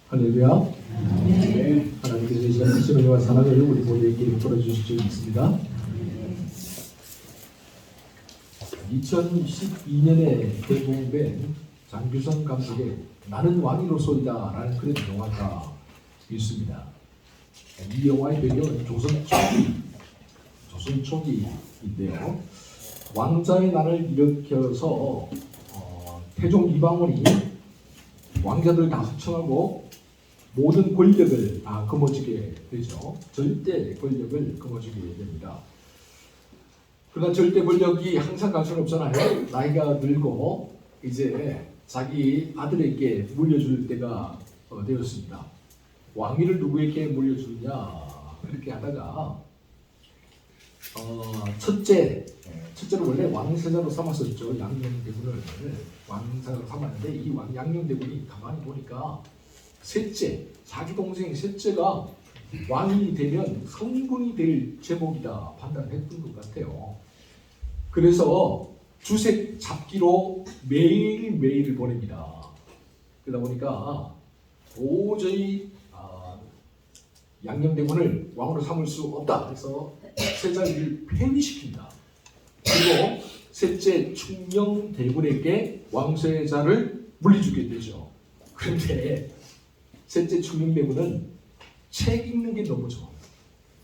할렐루야. 네. 하나님께서 이 시간 크리스도와 사랑을 우리 모두에게 베풀어 주실 줄 믿습니다. 2012년에 개봉된 장규성 감독의 나는 왕이로소이다 라는 그런 영화가 있습니다. 이 영화의 배경은 조선 초기인데요. 왕자의 난을 일으켜서 태종 이방원이 왕자들 다 흡청하고 모든 권력을 다 거머쥐게 되죠. 절대 권력을 거머쥐게 됩니다. 그러나 절대 권력이 항상 갈 수는 없잖아요. 나이가 들고 이제 자기 아들에게 물려줄 때가 되었습니다. 왕위를 누구에게 물려주느냐 그렇게 하다가 첫째로 원래 왕세자로 삼았었죠. 양녕대군을 왕세자로 삼았는데 이 양녕대군이 가만히 보니까 자기 동생 셋째가 왕이 되면 성군이 될 제목이다 판단했던 것 같아요. 그래서 주색 잡기로 매일매일 보냅니다. 그러다 보니까 도저히 양녕대군을 왕으로 삼을 수 없다. 그래서 세자를 폐위시킵니다. 그리고 셋째 충녕대군에게 왕세자를 물려주게 되죠. 그런데 셋째 충녕대군은 책 읽는 게 너무 좋아요.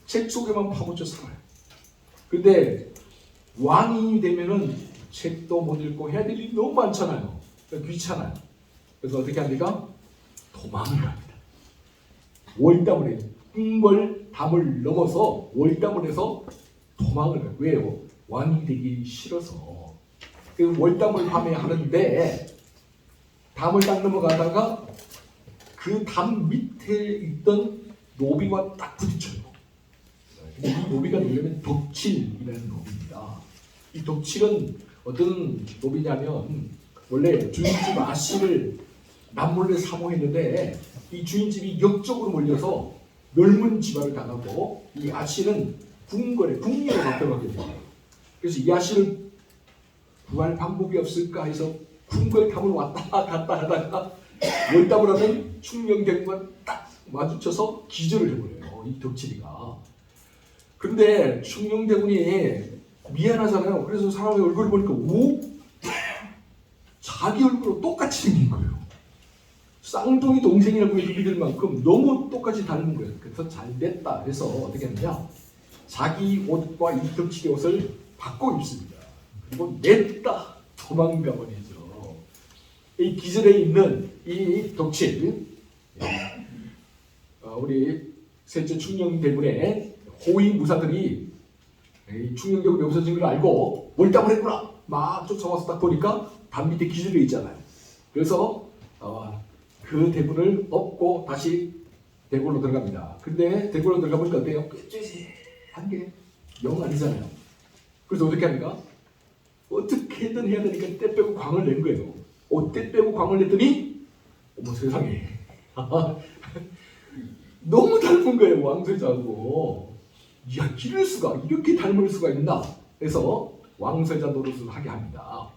책 속에만 파묻혀 살아요. 근데 왕이 되면은 책도 못 읽고 해야 될 일이 너무 많잖아요. 그러니까 귀찮아요. 그래서 어떻게 합니까? 도망을 합니다. 월담을 해요. 꿈벌담을 넘어서 월담을 해서 도망을 해요. 왜요? 왕이 되기 싫어서. 그 월담을 밤에 하는데 담을 딱 넘어가다가 그 담 밑에 있던 노비와 딱 부딪혀요. 이 노비가 누구냐면 덕칠이라는 노비입니다. 이 덕칠은 어떤 노비냐면 원래 주인집 아씨를 남몰래 사모했는데 이 주인집이 역적으로 몰려서 넓은 집안을 당하고 이 아씨는 궁궐로 바뀌어가게 됩니다. 그래서 이 아씨를 구할 방법이 없을까 해서 궁궐 탐을 왔다 갔다 하다가 월담을 하는 충녕대군과 딱 마주쳐서 기절을 해버려요. 이 덕칠이가. 근데 충녕대군이 미안하잖아요. 그래서 사람의 얼굴을 보니까 자기 얼굴로 똑같이 생긴 거예요. 쌍둥이 동생이라고 믿을 만큼 너무 똑같이 닮은 거예요. 그래서 잘 됐다 해서 어떻게 했느냐, 자기 옷과 이 덕칠의 옷을 바꿔 입습니다. 그리고 냈다 도망가 버리죠. 이 기절해 있는 이 덕칠, 우리 셋째 충녕대군의 호위 무사들이 충녕대군이 없어진 걸 알고 월담을 했구나 막 쫓아와서 딱 보니까 담 밑에 기절해 있잖아요. 그래서 그 대군을 업고 다시 대궐로 들어갑니다. 근데 대궐로 들어가 보니까 어때요? 한 게 영 아니잖아요. 그래서 어떻게 합니까? 어떻게든 해야 되니까 때 빼고 광을 낸 거예요. 때 빼고 광을 냈더니 어머 세상에 너무 닮은 거예요. 왕세자하고. 이야, 이럴 수가, 이렇게 닮을 수가 있나 해서 왕세자 노릇을 하게 합니다.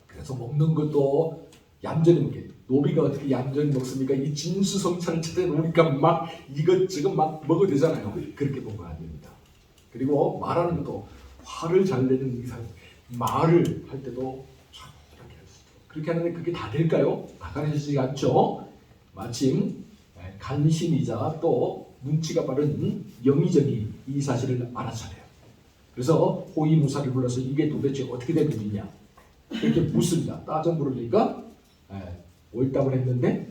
그래서 먹는 것도 얌전히 먹게. 노비가 어떻게 얌전히 먹습니까? 이 진수성찬을 차려놓으니까 막 이것저것 막 먹어도 되잖아요. 그렇게 먹으면 안 됩니다. 그리고 말하는 것도 화를 잘 내는 이상 말을 할 때도 참 이렇게 할 수 있어요. 그렇게 하는데 그게 다 될까요? 다 가르쳐지지 않죠. 마침 간신이자 또 눈치가 빠른 영의정이 이 사실을 알아차려요. 그래서 호위무사를 불러서 이게 도대체 어떻게 된 일이냐 이렇게 묻습니다. 따져 물으니까 월담을 했는데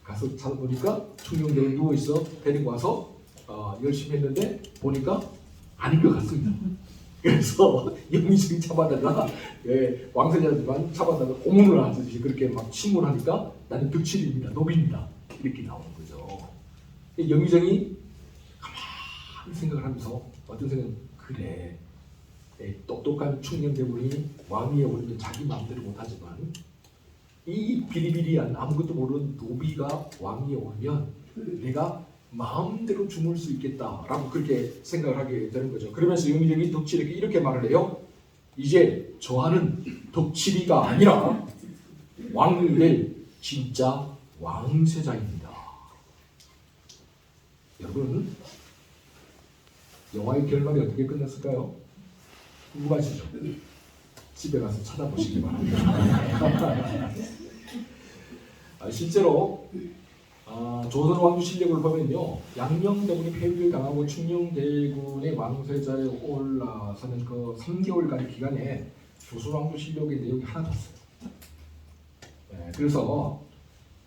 가서 찾아보니까 충녕대군이 누워있어. 데리고 와서 열심히 했는데 보니까 아닌 것 같습니다. 그래서 영의정이 잡아다가 왕세자들만 잡아다가 고문을 하듯이 그렇게 막 신문하니까 나는 덕칠입니다. 노비입니다. 이렇게 나오는 거죠. 영의정이 가만히 생각을 하면서 어떤 생각은 그래, 똑똑한 충녕대군이 왕위에 오르면 자기 마음대로 못하지만 이 비리비리한 아무것도 모르는 노비가 왕위에 오르면 내가 마음대로 주물 수 있겠다라고 그렇게 생각을 하게 되는 거죠. 그러면서 영의정이 덕칠에게 이렇게 말을 해요. 이제 저하는 덕칠이가 아니라 왕을 낼 진짜 왕세자입니다. 여러분, 영화의 결말이 어떻게 끝났을까요? 궁금하시죠? 집에 가서 찾아보시기 바랍니다. 실제로 조선 왕조 실력을 보면요, 양녕대군이 패배를 당하고 충녕대군의 왕세자에 올라서는 그 3개월간 기간에 조선 왕조 실력의 내용이 하나도 없어요. 네, 그래서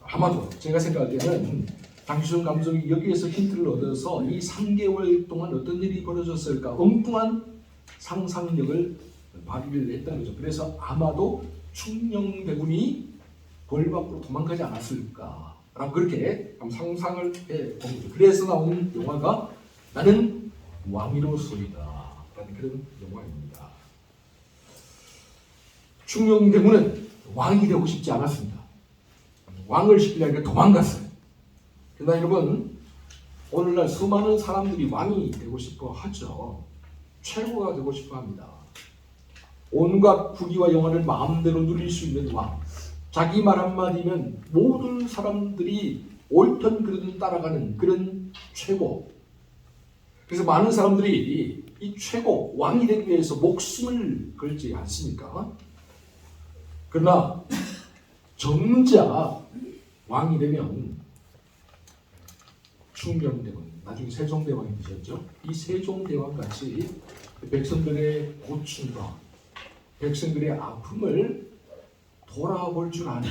아마도 제가 생각할 때는 장시성 감독이 여기에서 힌트를 얻어서 이 3개월 동안 어떤 일이 벌어졌을까 엉뚱한 상상력을 발휘를 했다는 거죠. 그래서 아마도 충녕대군이 벌 밖으로 도망가지 않았을까 라고 그렇게 상상을 해본 거죠. 그래서 나오는 영화가 나는 왕이로소이다 라는 그런 영화입니다. 충녕대군은 왕이 되고 싶지 않았습니다. 왕을 시키려니까 도망갔어요. 그러나 여러분, 오늘날 수많은 사람들이 왕이 되고 싶어 하죠. 최고가 되고 싶어 합니다. 온갖 부귀와 영화를 마음대로 누릴 수 있는 왕. 자기 말 한마디면 모든 사람들이 옳든 그르든 따라가는 그런 최고. 그래서 많은 사람들이 이 최고, 왕이 되기 위해서 목숨을 걸지 않습니까? 그러나 정작 왕이 되면 충녕대군, 나중에 세종대왕이 되셨죠. 이 세종대왕 같이 백성들의 고충과 백성들의 아픔을 돌아볼 줄 아는,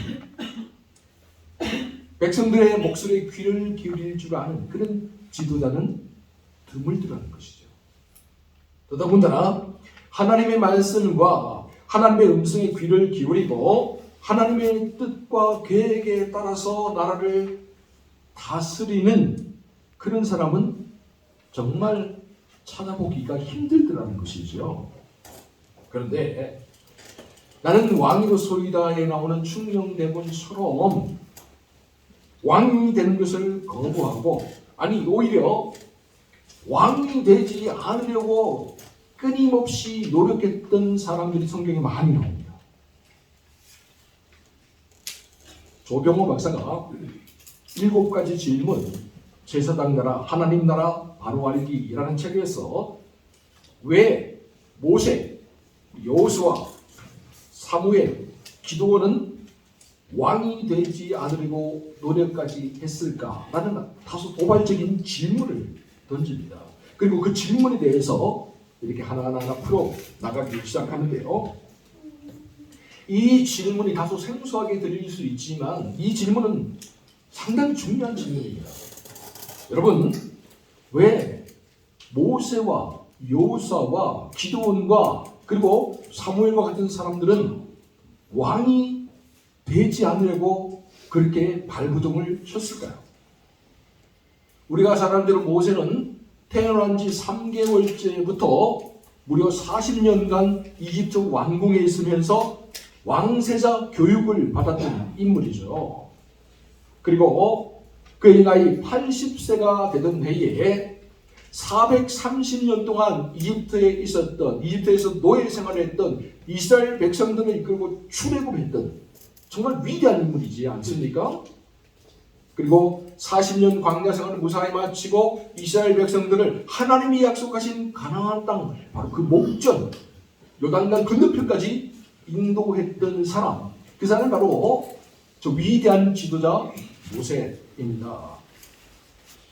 백성들의 목소리에 귀를 기울일 줄 아는 그런 지도자는 드물더라는 것이죠. 더더군다나 하나님의 말씀과 하나님의 음성에 귀를 기울이고 하나님의 뜻과 계획에 따라서 나라를 다스리는 그런 사람은 정말 찾아보기가 힘들더라는 것이죠. 그런데 나는 왕이로소이다에 나오는 충녕대군처럼 왕이 되는 것을 거부하고, 아니 오히려 왕이 되지 않으려고 끊임없이 노력했던 사람들이 성경에 많이 나옵니다. 조병호 박사가 7가지 질문, 제사장 나라, 하나님 나라, 바로 알기라는 책에서 왜 모세, 여호수아, 사무엘, 기드온은 왕이 되지 않으려고 노력까지 했을까라는 다소 도발적인 질문을 던집니다. 그리고 그 질문에 대해서 이렇게 하나하나 풀어 나가기 시작하는데요. 이 질문이 다소 생소하게 들릴 수 있지만 이 질문은 상당히 중요한 질문입니다. 여러분, 왜 모세와 여호수아와 기드온과 그리고 사무엘과 같은 사람들은 왕이 되지 않으려고 그렇게 발부둥을 쳤을까요? 우리가 잘 아는 대로 모세는 태어난 지 3개월째부터 무려 40년간 이집트 왕궁에 있으면서 왕세자 교육을 받았던 인물이죠. 그리고 그의 나이 80세가 되던 해에 430년 동안 이집트에서 노예 생활을 했던 이스라엘 백성들을 이끌고 출애굽했던 정말 위대한 인물이지 않습니까? 그리고 40년 광야 생활을 무사히 마치고 이스라엘 백성들을 하나님이 약속하신 가나안 땅, 바로 그 목전 요단강 건너편까지 인도했던 사람, 그 사람은 바로 저 위대한 지도자 모세입니다.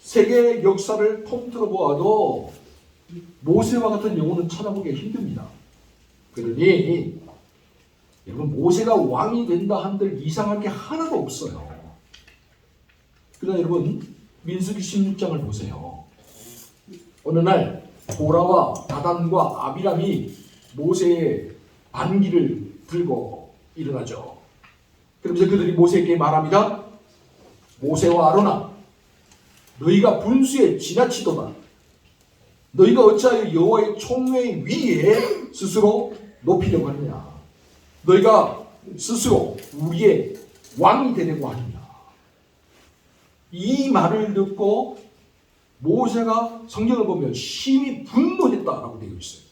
세계 역사를 통틀어 보아도 모세와 같은 영혼은 찾아보기가 힘듭니다. 그러니 여러분, 모세가 왕이 된다 한들 이상할 게 하나도 없어요. 그러나 여러분, 민수기 16장을 보세요. 어느 날 고라와 다단과 아비람이 모세의 반기를 들고 일어나죠. 그러면서 그들이 모세에게 말합니다. 모세와 아론아, 너희가 분수에 지나치도다. 너희가 어찌하여 여호와의 총회 위에 스스로 높이려고 하느냐. 너희가 스스로 우리의 왕이 되려고 하느냐. 이 말을 듣고 모세가 성경을 보면 심히 분노했다라고 되어 있어요.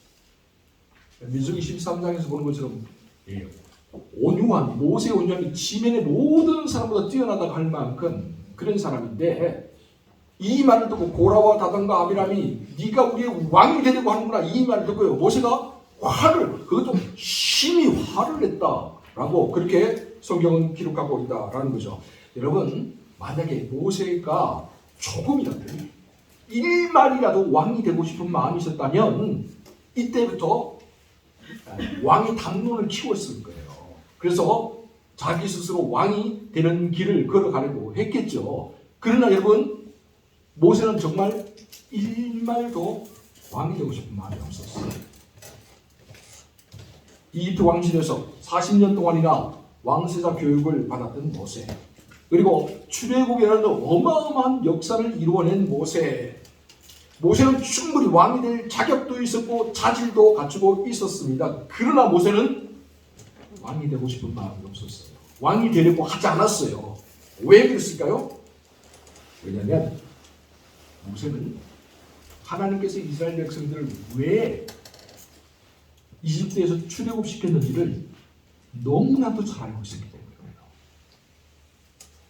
민수기 13장에서 보는 것처럼 온유한 모세의 온유함이 지면의 모든 사람보다 뛰어나다고 할 만큼 그런 사람인데 이 말을 듣고 고라와 다단과 아비람이 네가 우리의 왕이 되려고 하는구나 이 말을 듣고요 모세가 화를 그것도 심히 화를 냈다라고 그렇게 성경은 기록하고 있다라는 거죠. 여러분 만약에 모세가 조금이라도 1말이라도 왕이 되고 싶은 마음이 있었다면 이때부터 왕의 담론을 키웠을 거예요. 그래서 자기 스스로 왕이 되는 길을 걸어가려고 했겠죠. 그러나 여러분 모세는 정말 1말도 왕이 되고 싶은 마음이 없었어요. 이집트 왕실에서 40년 동안이나 왕세자 교육을 받았던 모세, 그리고 출애굽이라는 어마어마한 역사를 이루어낸 모세. 모세는 충분히 왕이 될 자격도 있었고 자질도 갖추고 있었습니다. 그러나 모세는 왕이 되고 싶은 마음이 없었어요. 왕이 되려고 하지 않았어요. 왜 그랬을까요? 왜냐하면 모세는 하나님께서 이스라엘 백성들을 왜 이집트에서 출애굽시켰는지를 너무나도 잘 알고 있었기 때문이에요.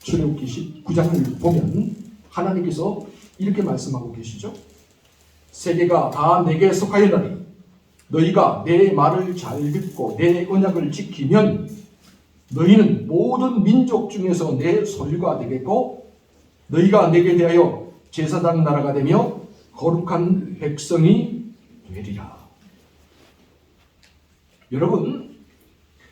출애굽기 19장을 보면 하나님께서 이렇게 말씀하고 계시죠. 세계가 다 내게 속하였나니 너희가 내 말을 잘 듣고 내 언약을 지키면 너희는 모든 민족 중에서 내 소유가 되겠고 너희가 내게 대하여 제사장 나라가 되며 거룩한 백성이 되리라. 여러분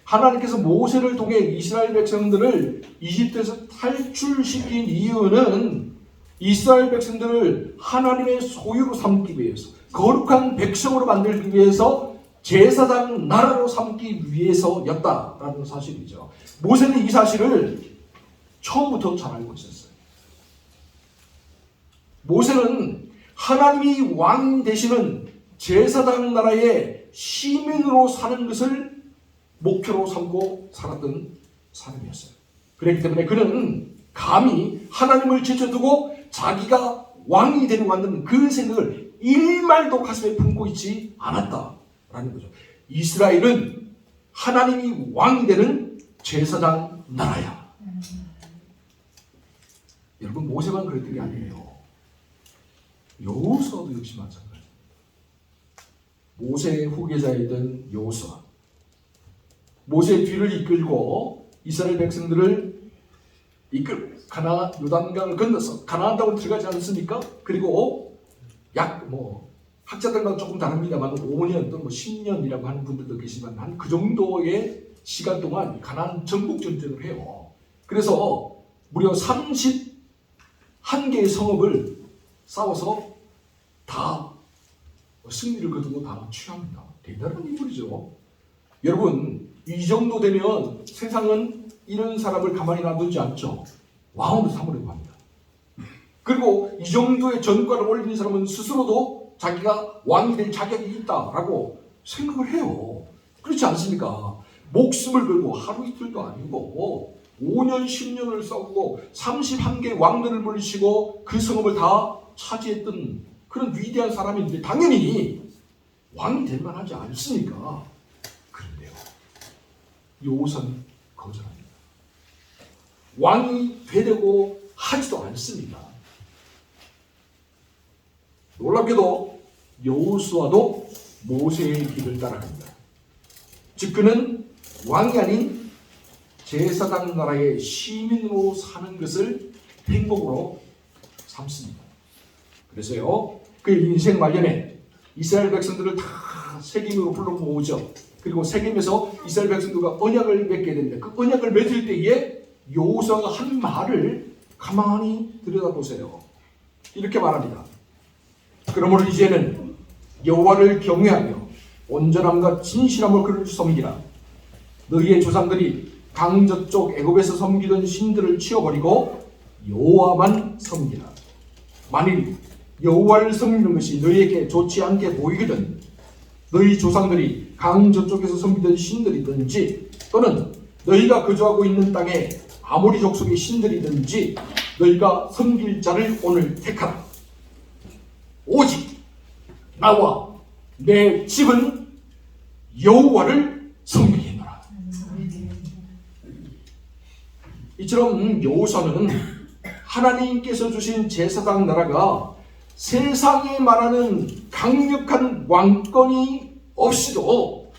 하나님께서 모세를 통해 이스라엘 백성들을 이집트에서 탈출시킨 이유는 이스라엘 백성들을 하나님의 소유로 삼기 위해서 거룩한 백성으로 만들기 위해서 제사장 나라로 삼기 위해서였다라는 사실이죠. 모세는 이 사실을 처음부터 잘 알고 있었어요. 모세는 하나님이 왕 되시는 제사장 나라의 시민으로 사는 것을 목표로 삼고 살았던 사람이었어요. 그렇기 때문에 그는 감히 하나님을 제쳐두고 자기가 왕이 되려고 하는 그 생각을 일말도 가슴에 품고 있지 않았다라는 거죠. 이스라엘은 하나님이 왕이 되는 제사장 나라야. 여러분 모세만 그랬던 게 아니에요. 여호수아도 역시 마찬가지입니다. 모세의 후계자였던 여호수아, 모세의 뒤를 이끌고 이스라엘 백성들을 이끌고 가나안 요단강을 건너서 가나안 땅으로 들어가지 않습니까? 그리고 약 학자들마다 조금 다릅니다만 5년 또는 10년이라고 하는 분들도 계시지만 한 그 정도의 시간 동안 가나안 전국 전쟁을 해요. 그래서 무려 31개의 성읍을 싸워서 다 승리를 거두고 다 취합니다. 대단한 인물이죠. 여러분 이 정도 되면 세상은 이런 사람을 가만히 놔두지 않죠. 왕으로 삼으려고 합니다. 그리고 이 정도의 전과를 올리는 사람은 스스로도 자기가 왕이 될 자격이 있다라고 생각을 해요. 그렇지 않습니까? 목숨을 걸고 하루 이틀도 아니고 5년 10년을 싸우고 31개 왕들을 물리치고 그 성읍을 다 차지했던 그런 위대한 사람인데 당연히 왕이 될 만하지 않습니까? 그런데요 여호수아는 거절합니다. 왕이 되려고 하지도 않습니다. 놀랍게도 여호수아도 모세의 길을 따라갑니다. 즉 그는 왕이 아닌 제사장 나라의 시민으로 사는 것을 행복으로 삼습니다. 그래서요 그의 인생 말년에 이스라엘 백성들을 다 세겜으로 불러 모으죠. 그리고 세겜에서 이스라엘 백성들과 언약을 맺게 됩니다. 그 언약을 맺을 때에 여호수아가 한 말을 가만히 들여다보세요. 이렇게 말합니다. 그러므로 이제는 여호와를 경외하며 온전함과 진실함을 그를 섬기라. 너희의 조상들이 강 저쪽 애굽에서 섬기던 신들을 치워버리고 여호와만 섬기라. 만일 여호와를 섬기는 것이 너희에게 좋지 않게 보이거든 너희 조상들이 강 저쪽에서 섬기던 신들이든지 또는 너희가 거주하고 있는 땅에 아모리 족속의 신들이든지 너희가 섬길 자를 오늘 택하라. 오직 나와 내 집은 여호와를 섬기겠노라. 이처럼 여호수아는 하나님께서 주신 제사장 나라가 세상에 말하는 강력한 왕권이 없이도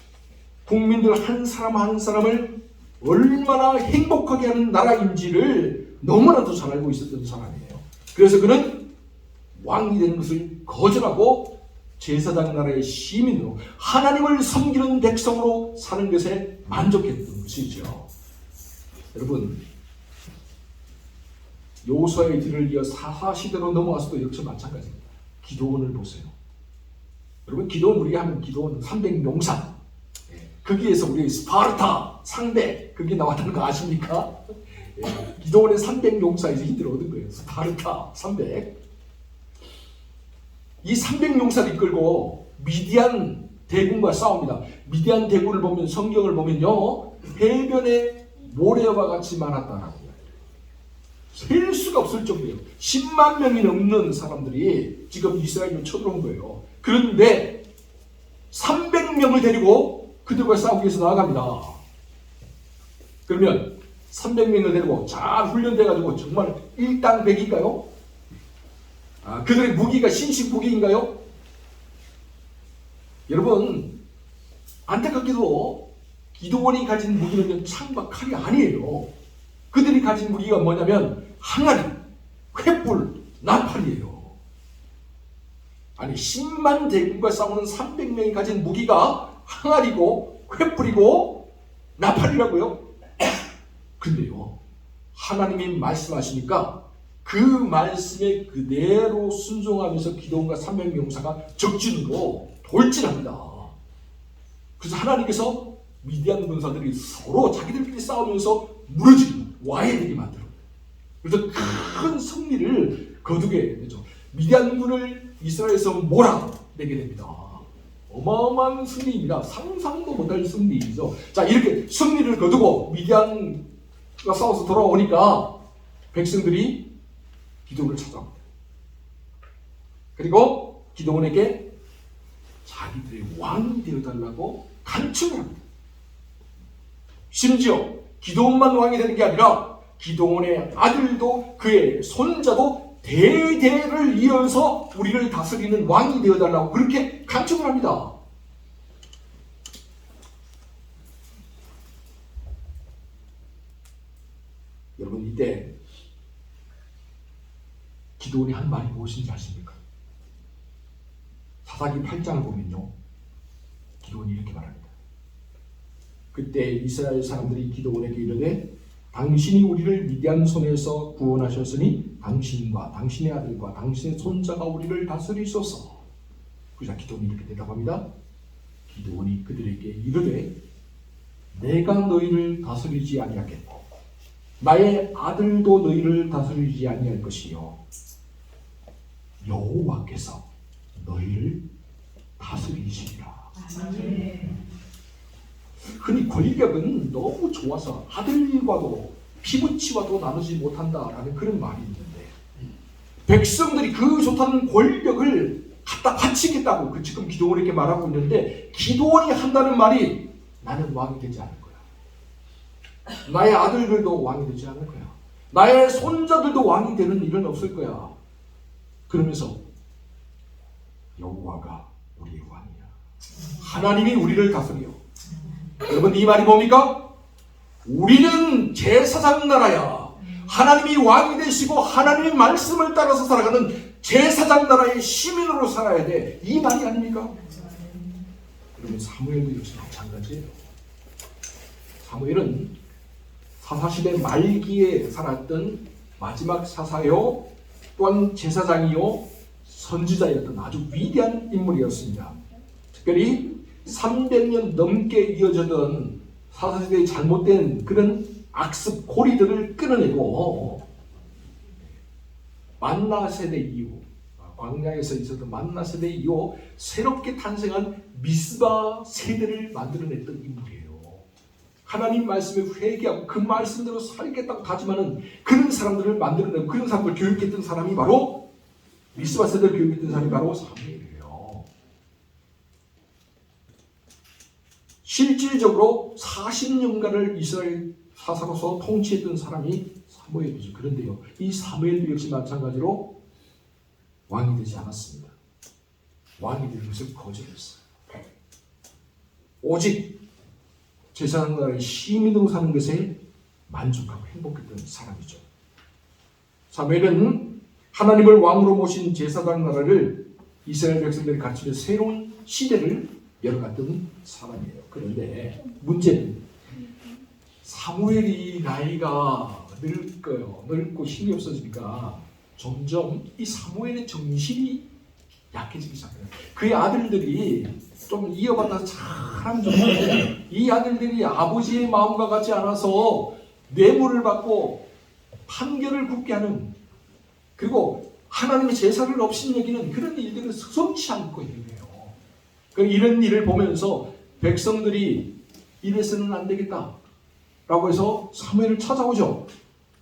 국민들 한 사람 한 사람을 얼마나 행복하게 하는 나라인지를 너무나도 잘 알고 있었던 사람이에요. 그래서 그는 왕이 되는 것을 거절하고 제사장 나라의 시민으로 하나님을 섬기는 백성으로 사는 것에 만족했던 것이죠. 여러분, 여호수아의 뒤를 이어 사사시대로 넘어와서도 역시 마찬가지입니다. 기도원을 보세요. 여러분, 기도원 우리가 하면 기도원 300용사, 거기에서 우리 스파르타 상대 그게 나왔다는 거 아십니까? 기도원의 300용사에서 힘들어 얻은 거예요. 스파르타 300. 이 300용사를 이끌고 미디안 대군과 싸웁니다. 미디안 대군을 보면 성경을 보면요, 해변에 모래와 같이 많았다라고 셀 수가 없을 정도예요. 10만 명이 넘는 사람들이 지금 이스라엘로 쳐들어온 거예요. 그런데 300명을 데리고 그들과 싸우기 위해서 나아갑니다. 그러면 300명을 데리고 잘 훈련돼가지고 정말 일당백인가요? 그들의 무기가 신식 무기인가요? 여러분, 안타깝게도 기도원이 가진 무기는 창과 칼이 아니에요. 그들이 가진 무기가 뭐냐면 항아리, 횃불, 나팔이에요. 아니 10만 대군과 싸우는 300명이 가진 무기가 항아리고 횃불이고 나팔이라고요? 근데요, 하나님이 말씀하시니까 그 말씀에 그대로 순종하면서 기도원과 300명사가 적진으로 돌진합니다. 그래서 하나님께서 미디안 군사들이 서로 자기들끼리 싸우면서 무너지게 와야 되게 만들어요. 그래서 큰 승리를 거두게 되죠. 미디안군을 이스라엘에서 몰아내게 됩니다. 어마어마한 승리입니다. 상상도 못할 승리이죠. 자, 이렇게 승리를 거두고 미디안과 싸워서 돌아오니까 백성들이 기도원을 찾아옵니다. 그리고 기도원에게 자기들의 왕이 되어달라고 간청을 합니다. 심지어 기도원만 왕이 되는 게 아니라 기도원의 아들도 그의 손자도 대대를 이어서 우리를 다스리는 왕이 되어달라고 그렇게 간청을 합니다. 여러분, 이때 기도원이 한 말이 무엇인지 아십니까? 사사기 8장을 보면요, 기도원이 이렇게 말합니다. 그때 이스라엘 사람들이 기도원에게 이르되 당신이 우리를 미디안 손에서 구원하셨으니 당신과 당신의 아들과 당신의 손자가 우리를 다스리소서. 그러자 기도원이 이렇게 대답합니다. 기도원이 그들에게 이르되 내가 너희를 다스리지 아니하겠고 나의 아들도 너희를 다스리지 아니할 것이요 여호와께서 너희를 다스리시리라. 흔히 권력은 너무 좋아서 아들과도 피부치와도 나누지 못한다라는 그런 말이 있는데, 백성들이 그 좋다는 권력을 갖다 바치겠다고 지금 기도원에게 말하고 있는데, 기도원이 한다는 말이 나는 왕이 되지 않을 거야. 나의 아들들도 왕이 되지 않을 거야. 나의 손자들도 왕이 되는 일은 없을 거야. 그러면서 여호와가 우리의 왕이야. 하나님이 우리를 다스려. 여러분, 이 말이 뭡니까? 우리는 제사장 나라야. 하나님이 왕이 되시고 하나님의 말씀을 따라서 살아가는 제사장 나라의 시민으로 살아야 돼. 이 말이 아닙니까? 여러분, 사무엘도 역시 마찬가지예요. 사무엘은 사사시대 말기에 살았던 마지막 사사요, 또한 제사장이요 선지자였던 아주 위대한 인물이었습니다. 특별히 300년 넘게 이어졌던 사사시대의 잘못된 그런 악습 고리들을 끊어내고 만나 세대 이후, 광야에서 있었던 만나 세대 이후 새롭게 탄생한 미스바 세대를 만들어냈던 인물이에요. 하나님 말씀에 회개하고 그 말씀대로 살겠다고 다짐하는 그런 사람들을 만들어내고 그런 사람들을 교육했던 사람이 바로 미스바 세대를 교육했던 사람이 바로 사무엘이에요. 실질적으로 40년간을 이스라엘 사사로서 통치했던 사람이 사무엘이죠. 그런데요, 이 사무엘도 역시 마찬가지로 왕이 되지 않았습니다. 왕이 되는 것을 거절했어요. 오직 제사장 나라의 시민으로 사는 것에 만족하고 행복했던 사람이죠. 사무엘은 하나님을 왕으로 모신 제사장 나라를 이스라엘 백성들이 갖추는 새로운 시대를 열어갔던 사람이에요. 그런데 문제는 사무엘이 나이가 늙고 힘이 없어지니까 점점 이 사무엘의 정신이 약해지기 시작해요. 그의 아들들이 좀 이어받아서 잘하면 좋은데 이 아들들이 아버지의 마음과 같지 않아서 뇌물을 받고 판결을 굽게 하는, 그리고 하나님의 제사를 없인 여기는 그런 일들을 서슴지 않고 있는 거예요. 이런 일을 보면서 백성들이 이래서는 안 되겠다라고 해서 사무엘을 찾아오죠.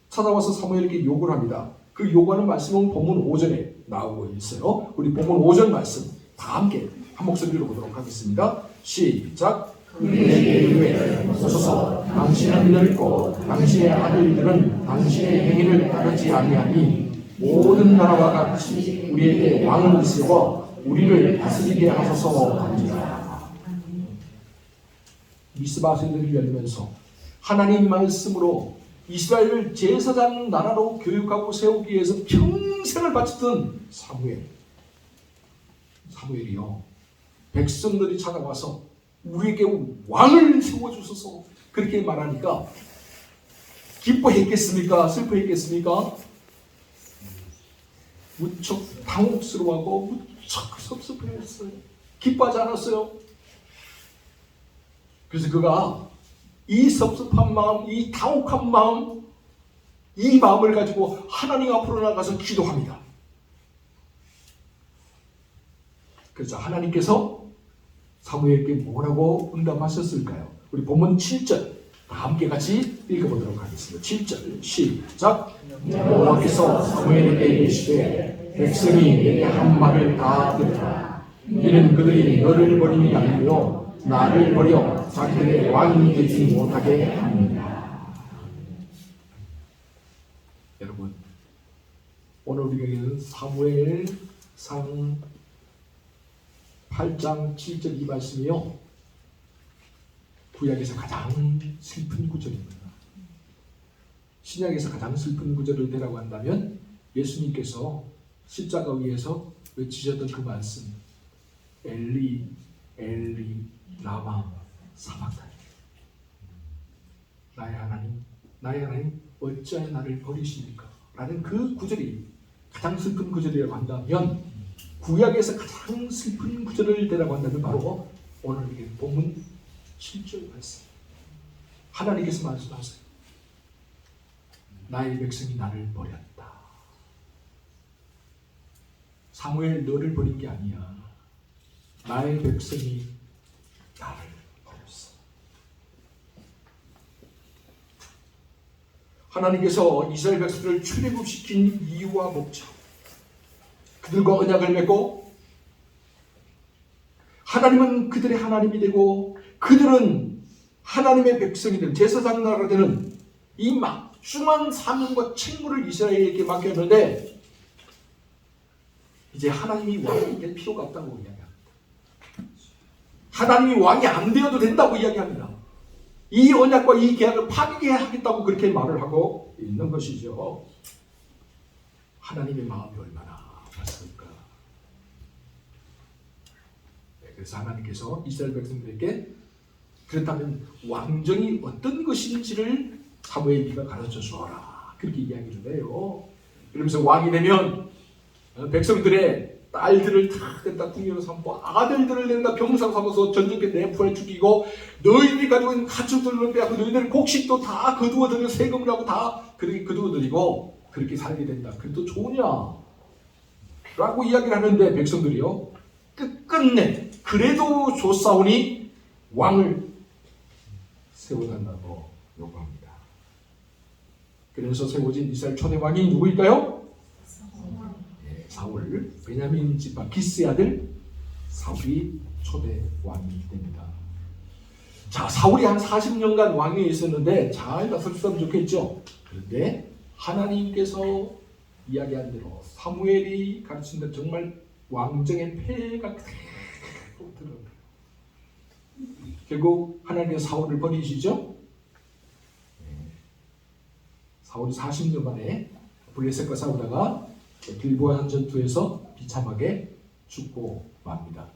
찾아와서 사무엘에게 요구를 합니다. 그 요구하는 말씀은 본문 5절에 나오고 있어요. 우리 본문 5절 말씀 다 함께 한 목소리로 보도록 하겠습니다. 시작. 내게 이르소서, 당신은 늙고 당신의 아들들은 당신의 행위를 따르지 아니하니 모든 나라와 같이 우리에게 왕을 세워 우리를 다스리게 하소서 합니다. 미스바세를 열면서 하나님 말씀으로 이스라엘을 제사장 나라로 교육하고 세우기 위해서 평생을 바쳤던 사무엘이요, 백성들이 찾아와서 우리에게 왕을 세워주소서 그렇게 말하니까 기뻐했겠습니까? 슬퍼했겠습니까? 무척 당혹스러워하고 무척 섭섭해했어요. 기뻐하지 않았어요. 그래서 그가 이 섭섭한 마음, 이 당혹한 마음, 이 마음을 가지고 하나님 앞으로 나가서 기도합니다. 그래서 하나님께서 사무엘에게 뭐라고 응답하셨을까요? 우리 본문 7절 함께 같이 읽어보도록 하겠습니다. 7절 시작. 여호와께서 사무엘에게 이르시되 백성이 내게 한 말을 다 들으라. 이는 그들이 너를 버림이 아니요 나를 버려 자기들의 왕이 되지 못하게 합니다. 여러분, 오늘 우리에게는 사무엘상 8장 7절 이 말씀이요, 구약에서 가장 슬픈 구절입니다. 신약에서 가장 슬픈 구절을 대라고 한다면 예수님께서 십자가 위에서 외치셨던 그 말씀, 엘리 엘리 라마 사박다니, 나의 하나님 어찌하여 나를 버리십니까? 라는 그 구절이 가장 슬픈 구절이라고 한다면, 구약에서 가장 슬픈 구절을 대라고 한다면 바로 오늘 본문 7절 말씀, 하나님께서 말씀하세요. 나의 백성이 나를 버렸다. 사무엘, 너를 버린 게 아니야. 나의 백성이 나를 버렸어. 하나님께서 이스라엘 백성들을 출애굽시킨 이유와 목적, 그들과 언약을 맺고 하나님은 그들의 하나님이 되고 그들은 하나님의 백성이 되는 제사장 나라가 되는 이 막중한 사명과 책무를 이스라엘에게 맡겼는데 이제 하나님이 왕이 될 필요가 없다고 이야기합니다. 하나님이 왕이 안 되어도 된다고 이야기합니다. 이 언약과 이 계약을 파기하겠다고 그렇게 말을 하고 있는 것이죠. 하나님의 마음이 얼마나 맞습니까? 그래서 하나님께서 이스라엘 백성들에게 그렇다면 왕정이 어떤 것인지를 사무엘 네가 가르쳐 주어라, 그렇게 이야기를 해요. 그러면서 왕이 되면 백성들의 딸들을 다 낸다 궁녀로 삼고 아들들을 낸다 병상 삼아서 전쟁에 내포해 죽이고 너희들이 가지고 있는 가축들을 빼앗고 너희들 곡식도 다 거두어들여 세금을 하고 다 그렇게 거두어들이고 그렇게 살게 된다. 그래도 좋으냐? 라고 이야기를 하는데 백성들이요, 끝끝내 그래도 좋사오니 왕을 세워달라고 요구합니다. 그래서 세워진 이스라엘 초대 왕이 누구일까요? 사울, 베냐민 지파 기스의 아들 사울이 초대 왕이 됩니다. 자, 사울이 한 40년간 왕위에 있었는데 잘 다스렸으면 좋겠죠. 그런데 하나님께서 이야기한 대로 사무엘이 가르친 대로 정말 왕정의 폐해가 그대로 드러나요. 결국 하나님께서 사울을 버리시죠. 사울이 40년 만에 블레셋과 싸우다가 길보아 전투에서 비참하게 죽고 맙니다.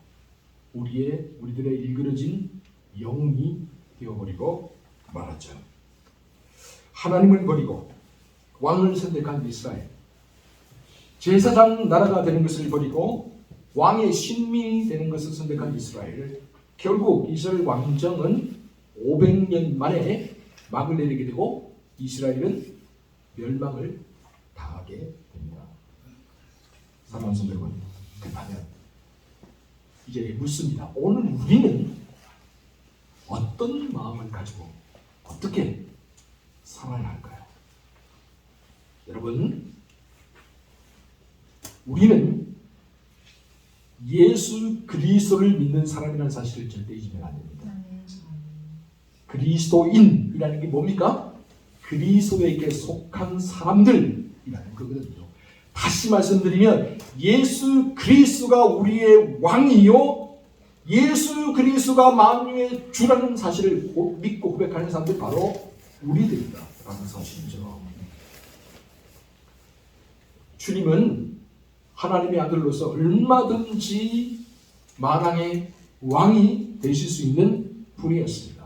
우리들의 일그러진 영웅이 되어버리고 말하죠. 하나님을 버리고 왕을 선택한 이스라엘, 제사장 나라가 되는 것을 버리고 왕의 신민이 되는 것을 선택한 이스라엘, 결국 이스라엘 왕정은 500년 만에 막을 내리게 되고 이스라엘은 멸망을 당하게 됩니다. 사랑하는 성도 여러분, 그렇다면 이제 묻습니다. 오늘 우리는 어떤 마음을 가지고 어떻게 살아야 할까요? 여러분, 우리는 예수 그리스도를 믿는 사람이라는 사실을 절대 잊으면 안 됩니다. 그리스도인이라는 게 뭡니까? 그리스도에게 속한 사람들이라는 거거든요. 다시 말씀드리면 예수 그리스도가 우리의 왕이요, 예수 그리스도가 만유의 주라는 사실을 믿고 고백하는 사람들이 바로 우리들이다 라는 사실이죠. 주님은 하나님의 아들로서 얼마든지 만왕의 왕이 되실 수 있는 분이었습니다.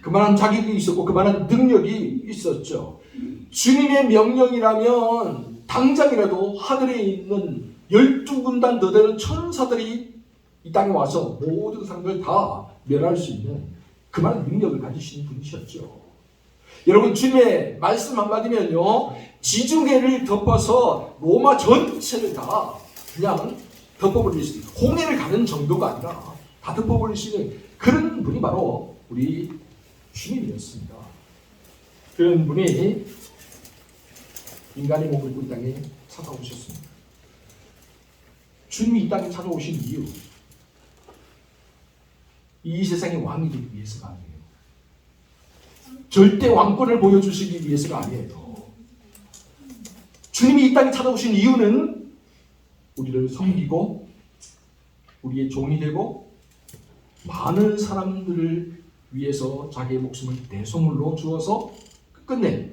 그만한 자격이 있었고 그만한 능력이 있었죠. 주님의 명령이라면 당장이라도 하늘에 있는 12군단 더 되는 천사들이 이 땅에 와서 모든 사람들을 다 멸할 수 있는 그만한 능력을 가지신 분이셨죠. 여러분, 주님의 말씀 한마디면요, 지중해를 덮어서 로마 전체를 다 그냥 덮어버릴 수 있는, 홍해를 가는 정도가 아니라 다 덮어버릴 수 있는 그런 분이 바로 우리 주님이었습니다. 그런 분이 인간의 몸을 입고 이 땅에 찾아오셨습니다. 주님이 이 땅에 찾아오신 이유, 이 세상의 왕이 되기 위해서가 아니에요. 절대 왕권을 보여주시기 위해서가 아니에요. 주님이 이 땅에 찾아오신 이유는 우리를 섬기고 우리의 종이 되고 많은 사람들을 위해서 자기의 목숨을 대속물로 주어서 끝내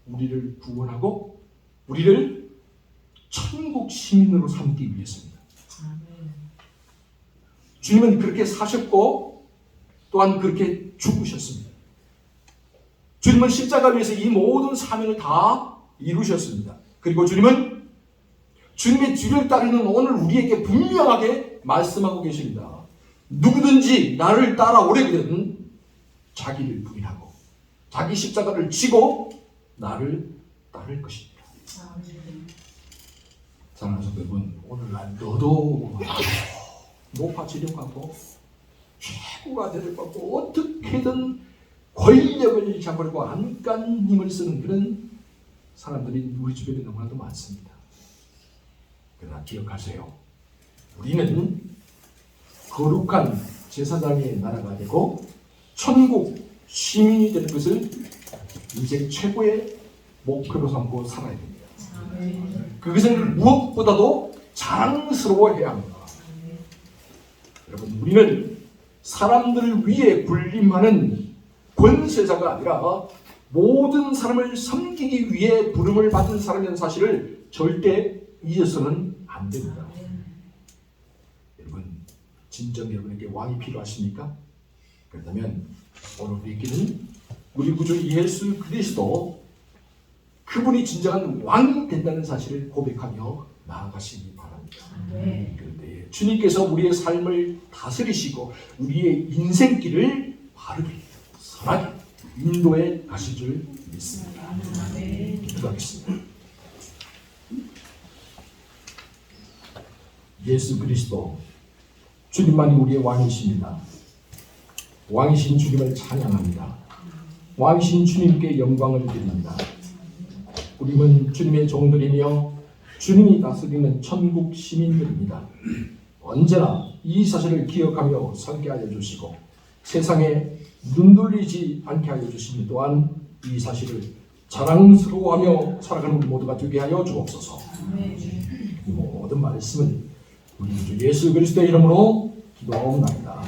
우리를 구원하고 우리를 천국 시민으로 삼기 위해서입니다. 주님은 그렇게 사셨고 또한 그렇게 죽으셨습니다. 주님은 십자가 위에서 이 모든 사명을 다 이루셨습니다. 그리고 주님은 주님의 뒤를 따르는 오늘 우리에게 분명하게 말씀하고 계십니다. 누구든지 나를 따라오려거든 자기를 부인하고 자기 십자가를 지고 나를 따를 것입니다. 사랑하는 성도 여러분, 오늘날 너도 높아지려고 최고가 되려고 하고 어떻게든 권력을 잡으려고 안간 힘을 쓰는 그런 사람들이 우리 주변에 너무나도 많습니다. 그러나 기억하세요. 우리는 거룩한 제사장의 나라가 되고 천국 시민이 되는 것을 인생 최고의 목표로 삼고 살아야 됩니다. 그것을 무엇보다도 자랑스러워해야 합니다. 여러분, 우리는 사람들을 위해 군림하는 권세자가 아니라 모든 사람을 섬기기 위해 부름을 받은 사람이라는 사실을 절대 잊어서는 안 됩니다. 여러분, 진정 여러분에게 왕이 필요하십니까? 그렇다면 오늘 우리에게는 우리 구주 예수 그리스도, 그분이 진정한 왕이 된다는 사실을 고백하며 나아가시기 바랍니다. 그런데 주님께서 우리의 삶을 다스리시고 우리의 인생길을 바르게 선하게 인도해 가실 줄 믿습니다. 기도하겠습니다. 예수 그리스도, 주님만이 우리의 왕이십니다. 왕이신 주님을 찬양합니다. 왕이신 주님께 영광을 드립니다. 우리는 주님의 종들이며 주님이 다스리는 천국 시민들입니다. 언제나 이 사실을 기억하며 살게 하여 주시고 세상에 눈돌리지 않게 하여 주시니 또한 이 사실을 자랑스러워하며 살아가는 우리 모두가 되게 하여 주옵소서. 이 모든 말씀은 우리 주 예수 그리스도의 이름으로 기도하옵나이다.